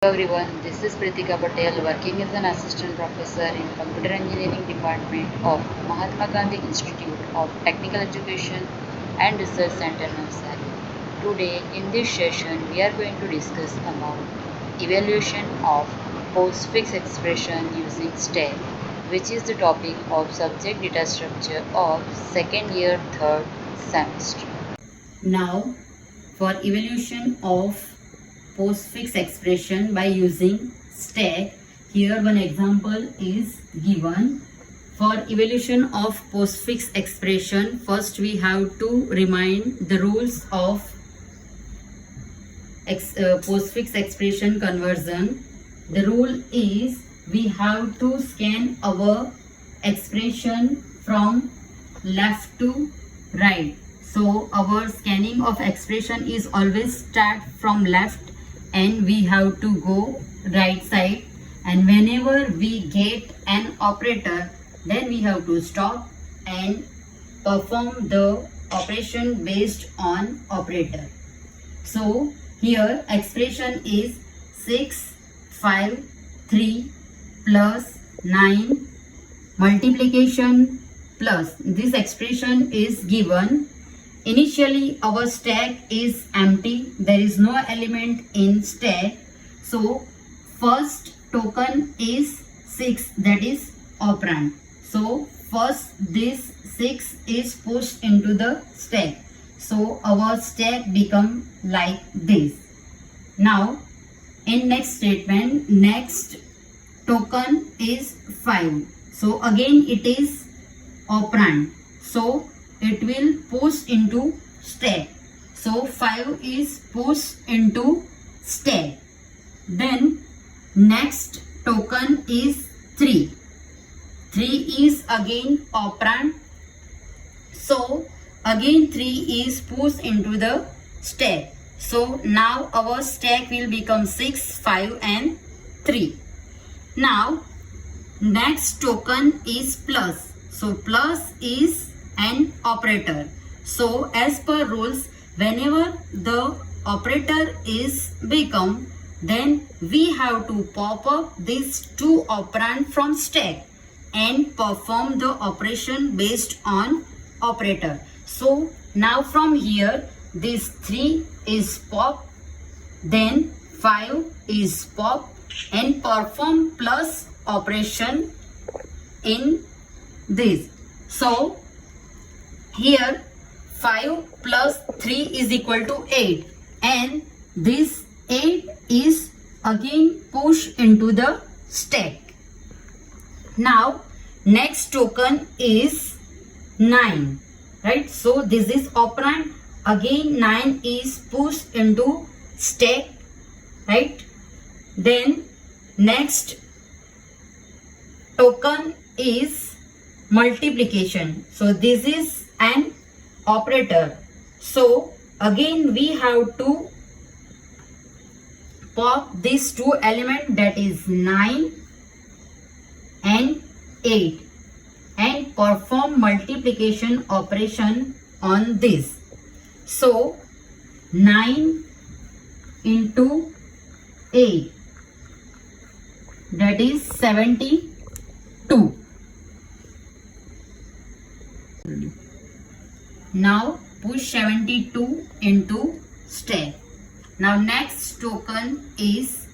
Everyone, this is Pritika Patel working as an assistant professor in computer engineering department of Mahatma Gandhi Institute of Technical Education and Research Center Navsari. Today in this session we are going to discuss about evaluation of postfix expression using STACK, which is the topic of subject data structure of second year third semester. Now for evaluation of postfix expression by using stack. Here one example is given. For evaluation of postfix expression, first we have to remind the rules of postfix expression conversion. The rule is we have to scan our expression from left to right. So our scanning of expression is always start from left and we have to go right side, and whenever we get an operator then we have to stop and perform the operation based on operator. So here expression is 6 5 3 plus 9 multiplication plus this expression is given. Initially our stack is empty, there is no element in stack, so first token is 6, that is operand. So first this 6 is pushed into the stack, so our stack become like this. Now in next statement, next token is 5, so again it is operand, so it will push into stack. So 5 is pushed into stack. Then next token is 3. 3 is again operand. So again 3 is pushed into the stack. So now our stack will become 6, 5 and 3. Now next token is plus. So plus is an operator. So as per rules, whenever the operator is become, then we have to pop up these two operand from stack and perform the operation based on operator. So now from here this 3 is pop, then 5 is pop and perform plus operation in this. So here 5 plus 3 is equal to 8 and this 8 is again pushed into the stack. Now next token is 9, right? So this is operand, again 9 is pushed into stack, right? Then next token is multiplication. So this is an operator. So again we have to pop these two elements, that is 9 and 8, and perform multiplication operation on this. So 9 into 8, that is 72. Now push 72 into stack. Now next token is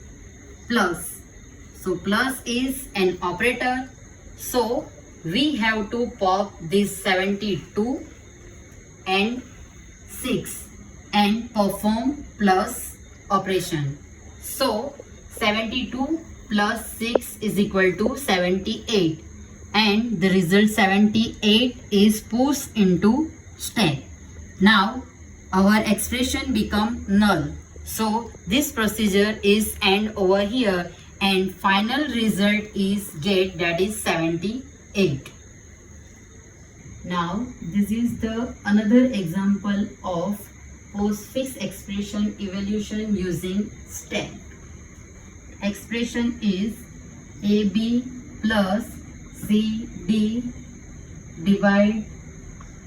plus. So plus is an operator. So we have to pop this 72 and 6 and perform plus operation. So 72 plus 6 is equal to 78 and the result 78 is pushed into stack. Now our expression become null. So this procedure is end over here and final result is get, that is 78. Now this is the another example of postfix expression evaluation using stack. Expression is AB plus CD divide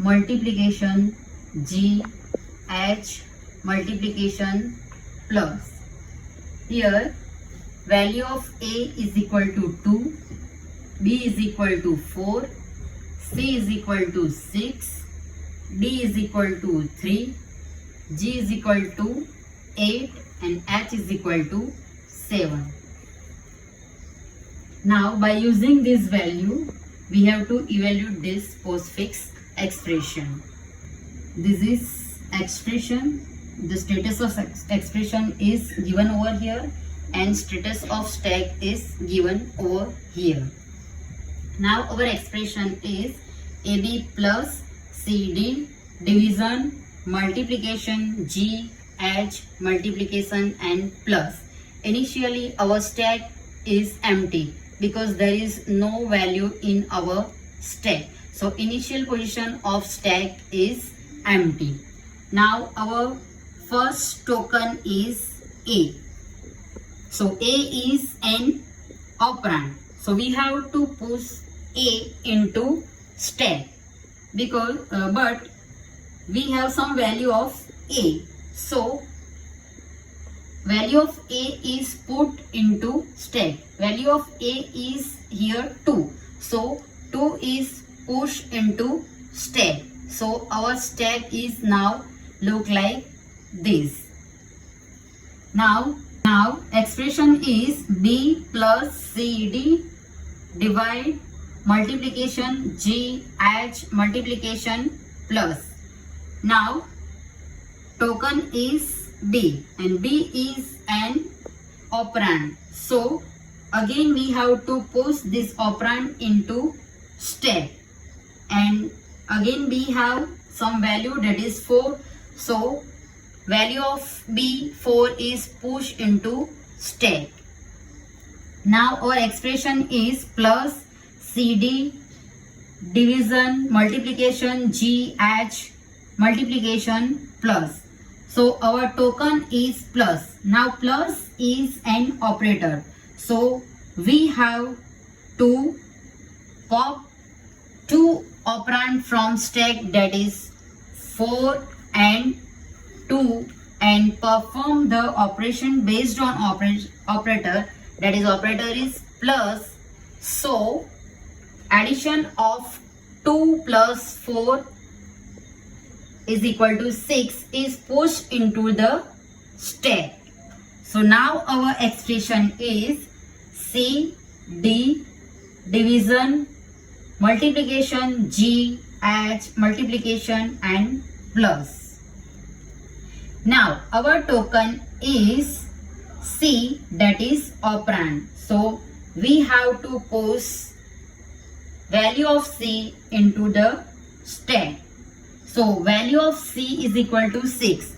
multiplication GH multiplication plus. Here value of A is equal to 2, B is equal to 4, C is equal to 6, D is equal to 3, G is equal to 8 and H is equal to 7. Now by using this value, we have to evaluate this postfix expression. This is expression. The status of expression is given over here and status of stack is given over here. Now our expression is AB plus CD division, multiplication, G, H, multiplication and plus. Initially our stack is empty because there is no value in our stack. So initial position of stack is empty. Now our first token is A. So A is an operand. So we have to push A into stack because but we have some value of A. So value of A is put into stack. Value of A is here 2. So 2 is pushed into stack. So our stack is now look like this. Now expression is B plus CD divide multiplication G H multiplication plus. Now token is B and B is an operand. So again we have to push this operand into stack and again we have some value that is 4. So value of B 4 is pushed into stack. Now our expression is plus CD division multiplication G H multiplication plus. So our token is plus. Now plus is an operator. So we have to pop 2 operand from stack, that is 4 and 2, and perform the operation based on operator, that is operator is plus. So addition of 2 plus 4 is equal to 6 is pushed into the stack. So now our expression is C D division multiplication G H multiplication and plus. Now our token is C, that is operand. So we have to push value of C into the stack. So value of C is equal to 6.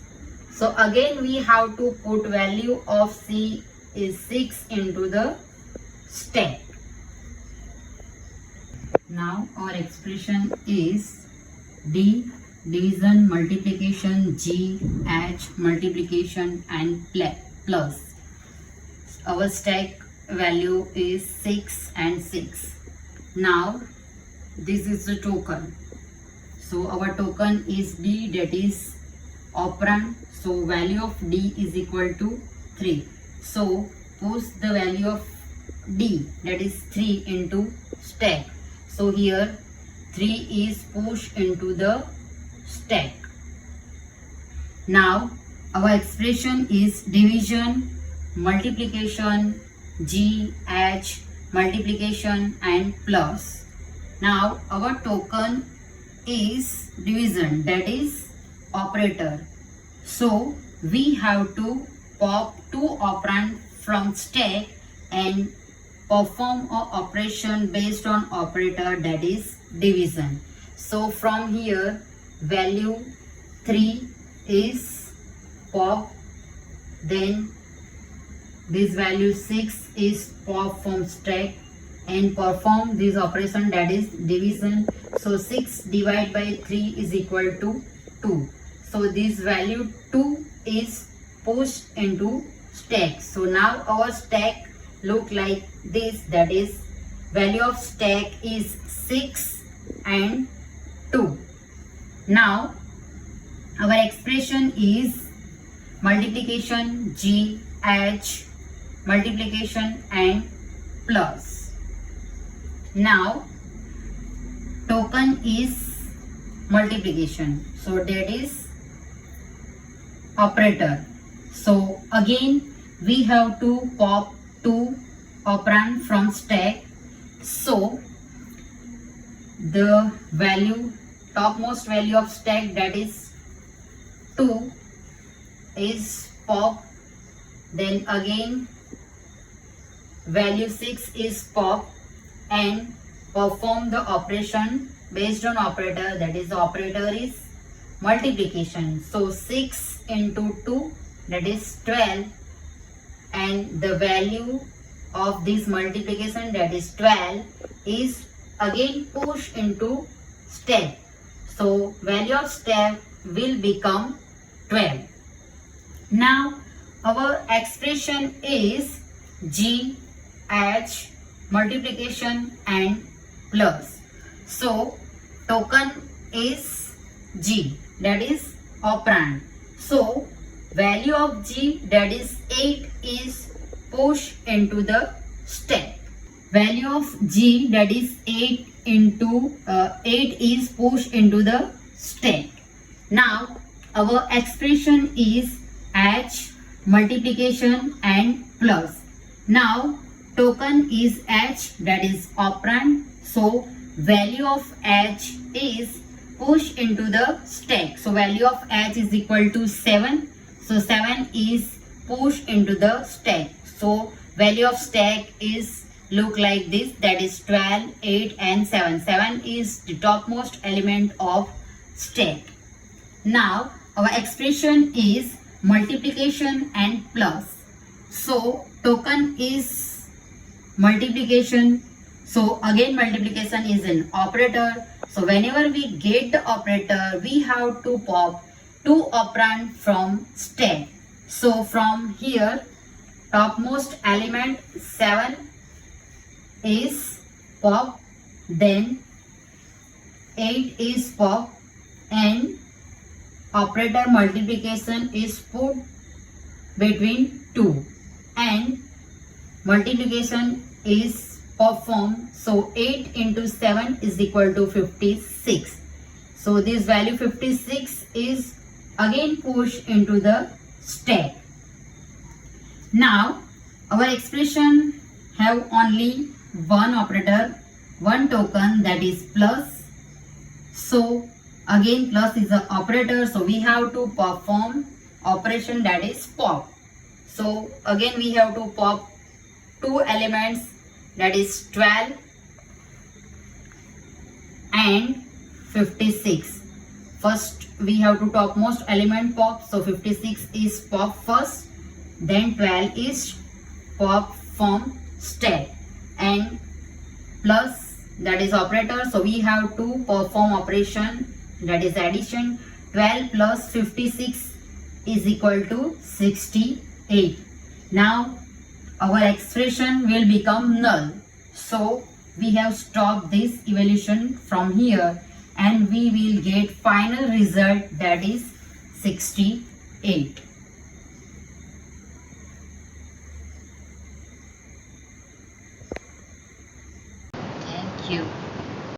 So again we have to put value of C is 6 into the stack. Now our expression is D division multiplication G H multiplication and plus. Our stack value is 6 and 6. Now this is the token. So our token is D, that is operand. So value of D is equal to 3. So push the value of D, that is 3 into stack. So here 3 is pushed into the stack. Now our expression is division multiplication G H multiplication and plus. Now our token is division, that is operator. So we have to pop 2 operand from stack and perform an operation based on operator, that is division. So from here value 3 is pop, then this value 6 is pop from stack and perform this operation, that is division. So 6 divided by 3 is equal to 2. So this value 2 is pushed into stack. So now our stack look like this, that is value of stack is 6 and 2. Now our expression is multiplication G H multiplication and plus. Now token is multiplication, so that is operator. So again we have to pop 2 operand from stack. So the value, topmost value of stack, that is 2, is pop. Then again value 6 is pop, and perform the operation based on operator, that is the operator is multiplication. So 6 into 2, that is 12, and the value of this multiplication, that is 12, is again pushed into stack. So value of stack will become 12. Now our expression is G, H, multiplication and plus. So token is G, that is operand. So value of G, that is 8, is pushed into the stack. Value of G, that is 8 into 8, is pushed into the stack. Now our expression is H, multiplication and plus. Now token is H, that is operand. So value of H is pushed into the stack. So value of H is equal to 7. So 7 is pushed into the stack. So value of stack is look like this, that is 12, 8 and 7. 7 is the topmost element of stack. Now our expression is multiplication and plus. So token is multiplication. So again multiplication is an operator. So whenever we get the operator, we have to pop 2 operand from stack. So from here, topmost element 7 is pop, then 8 is pop, and operator multiplication is put between 2, and multiplication is performed. So 8 into 7 is equal to 56. So this value 56 is again pushed into the stack. Now our expression have only one operator, one token, that is plus. So again plus is an operator, so we have to perform operation, that is pop. So again we have to pop 2 elements, that is 12 and 56. First we have to topmost element pop, so 56 is pop first, then 12 is pop from stack, and plus, that is operator, so we have to perform operation, that is addition. 12 plus 56 is equal to 68. Now our expression will become null. So we have stopped this evaluation from here, and we will get final result, that is 68.